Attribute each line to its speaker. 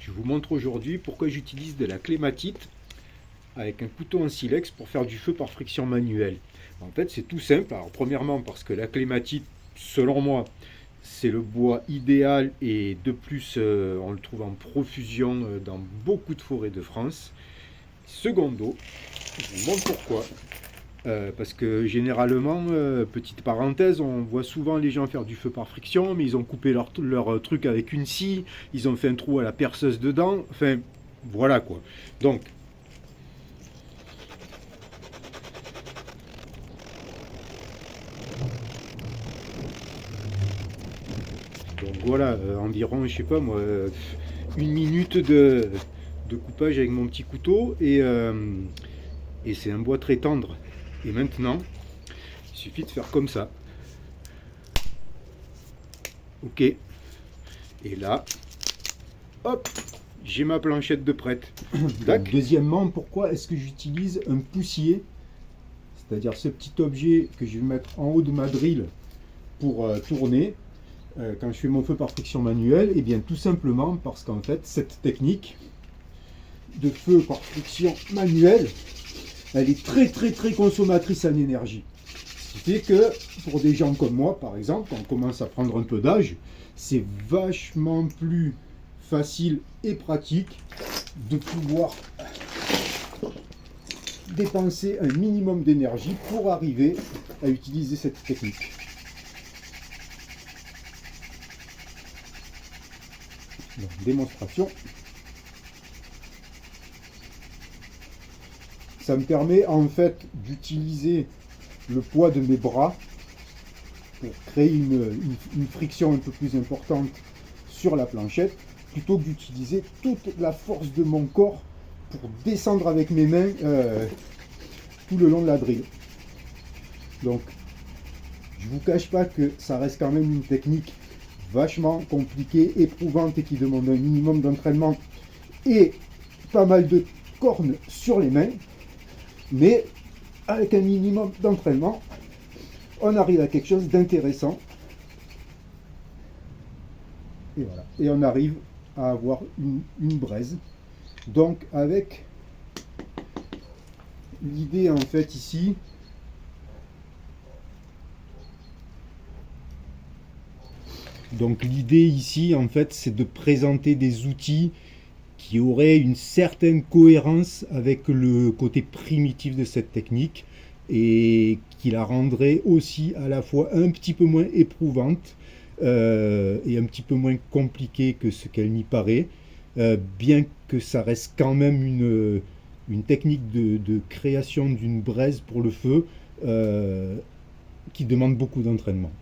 Speaker 1: Je vous montre aujourd'hui pourquoi j'utilise de la clématite avec un couteau en silex pour faire du feu par friction manuelle. En fait, c'est tout simple. Alors, premièrement, parce que la clématite, selon moi, c'est le bois idéal et de plus, on le trouve en profusion dans beaucoup de forêts de France. Secondo, je vous montre pourquoi. Parce que généralement, petite parenthèse, on voit souvent les gens faire du feu par friction, mais ils ont coupé leur truc avec une scie, ils ont fait un trou à la perceuse dedans, enfin, voilà quoi. Donc voilà, environ, je sais pas moi, une minute de coupage avec mon petit couteau, et c'est un bois très tendre. Et maintenant, il suffit de faire comme ça. Ok. Et là, hop, j'ai ma planchette de prête. Donc, deuxièmement, pourquoi est-ce que j'utilise un poussier, c'est-à-dire ce petit objet que je vais mettre en haut de ma drill pour tourner quand je fais mon feu par friction manuelle? Et bien tout simplement parce qu'en fait cette technique de feu par friction manuelle, elle est très consommatrice en énergie. Ce qui fait que pour des gens comme moi par exemple, quand on commence à prendre un peu d'âge, c'est vachement plus facile et pratique de pouvoir dépenser un minimum d'énergie pour arriver à utiliser cette technique. Donc, démonstration. Ça me permet en fait d'utiliser le poids de mes bras pour créer une friction un peu plus importante sur la planchette, plutôt que d'utiliser toute la force de mon corps pour descendre avec mes mains tout le long de la drill. Donc, je vous cache pas que ça reste quand même une technique vachement compliquée, éprouvante et qui demande un minimum d'entraînement et pas mal de cornes sur les mains. Mais avec un minimum d'entraînement, on arrive à quelque chose d'intéressant. Et voilà. Et on arrive à avoir une braise. Donc avec l'idée en fait ici, en fait, c'est de présenter des outils qui auraient une certaine cohérence avec le côté primitif de cette technique et qui la rendrait aussi à la fois un petit peu moins éprouvante et un petit peu moins compliquée que ce qu'elle n'y paraît, bien que ça reste quand même une technique de création d'une braise pour le feu qui demande beaucoup d'entraînement.